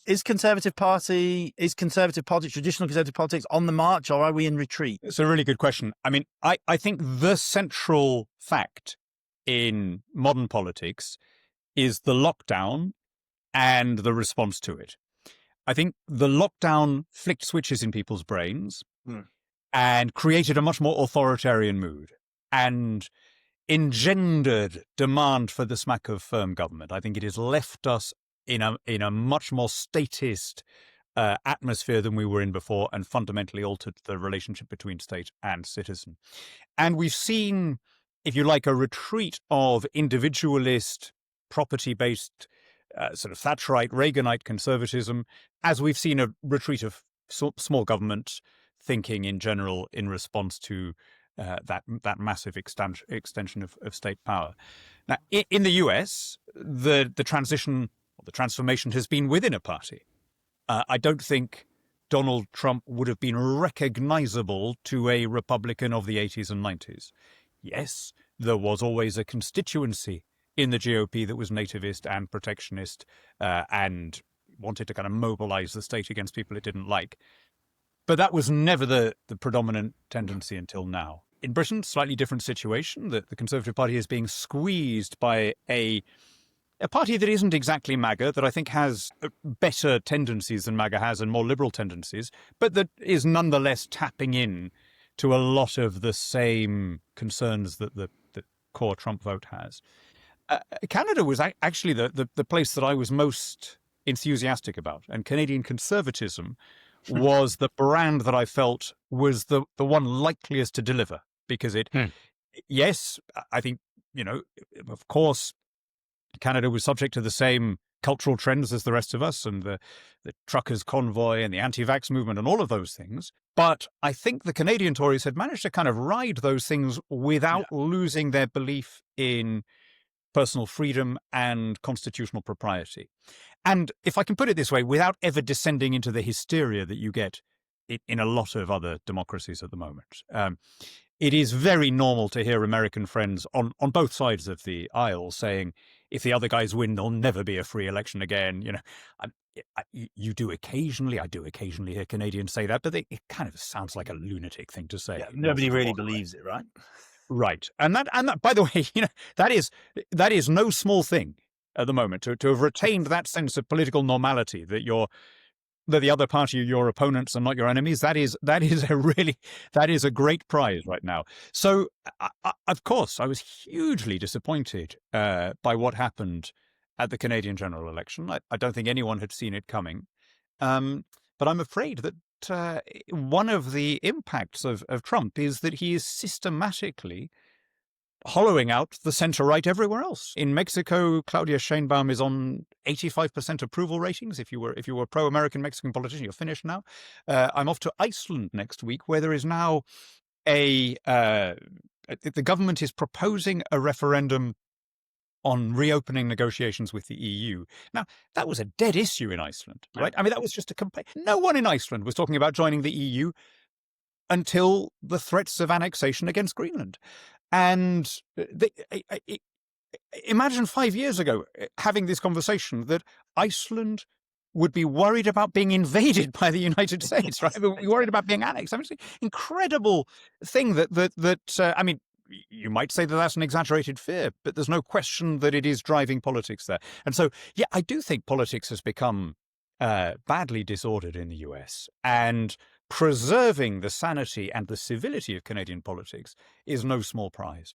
Is conservative politics, traditional conservative politics on the march, or are we in retreat? It's a really good question. I mean, I think the central fact in modern politics is the lockdown and the response to it. I think the lockdown flicked switches in people's brains and created a much more authoritarian mood and engendered demand for the smack of firm government. I think it has left us in a much more statist atmosphere than we were in before, and fundamentally altered the relationship between state and citizen. And we've seen, if you like, a retreat of individualist, property-based, sort of Thatcherite, Reaganite conservatism, as we've seen a retreat of small government thinking in general in response to that massive extension of state power. Now, in the US, the transformation has been within a party. I don't think Donald Trump would have been recognizable to a Republican of the 80s and 90s. Yes, there was always a constituency in the GOP that was nativist and protectionist and wanted to kind of mobilize the state against people it didn't like. But that was never the predominant tendency until now. In Britain, slightly different situation. The Conservative Party is being squeezed by a party that isn't exactly MAGA, that I think has better tendencies than MAGA has and more liberal tendencies, but that is nonetheless tapping in to a lot of the same concerns that the core Trump vote has. Canada was actually the place that I was most enthusiastic about, and Canadian conservatism was the brand that I felt was the one likeliest to deliver, because yes, I think, of course, Canada was subject to the same cultural trends as the rest of us, and the truckers' convoy and the anti-vax movement and all of those things. But I think the Canadian Tories had managed to kind of ride those things without losing their belief in personal freedom and constitutional propriety. And if I can put it this way, without ever descending into the hysteria that you get in a lot of other democracies at the moment. It is very normal to hear American friends on both sides of the aisle saying, if the other guys win, there'll never be a free election again. You do occasionally, I do occasionally hear Canadians say that, but it kind of sounds like a lunatic thing to say. Yeah, nobody really believes it, right? Right. And that, by the way, that is no small thing at the moment, to have retained that sense of political normality that the other party are your opponents and not your enemies. That is a great prize right now. So, of course, I was hugely disappointed by what happened at the Canadian general election. I don't think anyone had seen it coming. But I'm afraid that one of the impacts of Trump is that he is systematically hollowing out the center-right everywhere else. In Mexico, Claudia Sheinbaum is on 85% approval ratings. If you were a pro-American Mexican politician, you're finished now. I'm off to Iceland next week, where there is now the government is proposing a referendum on reopening negotiations with the EU. Now, that was a dead issue in Iceland, right? I mean, that was just a complaint. No one in Iceland was talking about joining the EU until the threats of annexation against Greenland. And imagine 5 years ago having this conversation that Iceland would be worried about being invaded by the United States, right? We'd be worried about being annexed. I mean, it's an incredible thing I mean, you might say that that's an exaggerated fear, but there's no question that it is driving politics there. And so, yeah, I do think politics has become badly disordered in the US, and preserving the sanity and the civility of Canadian politics is no small prize.